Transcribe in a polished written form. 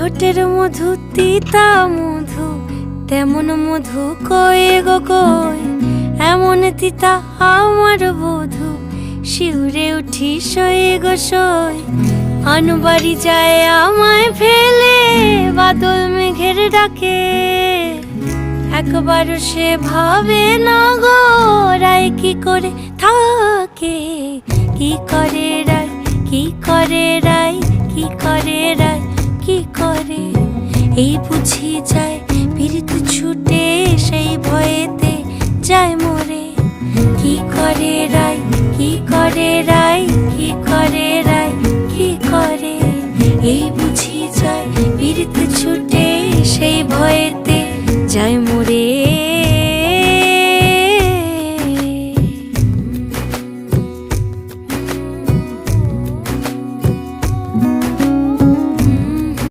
ঠোঁটের মধু তিতা মধু, তেমন মধু কয়ে গো কই, এমন তিতা আমার বধূ, শিউরে উঠি সয়ে গো সই। আনবাড়ি যায় আমায় ফেলে, বাদল মেঘের ডাকে, একবারও সে ভাবে না গো রায় কি করে থাকে। কি করে রায়, কি করে রায়, কি করে রায়, কি করে, এই বুঝি যায় পীড়িত ছুটে, সেই ভয়েতে যায় মরে। কি করে রায়, কি করে রায়, কি করে রায়, কি করে, এই বুঝি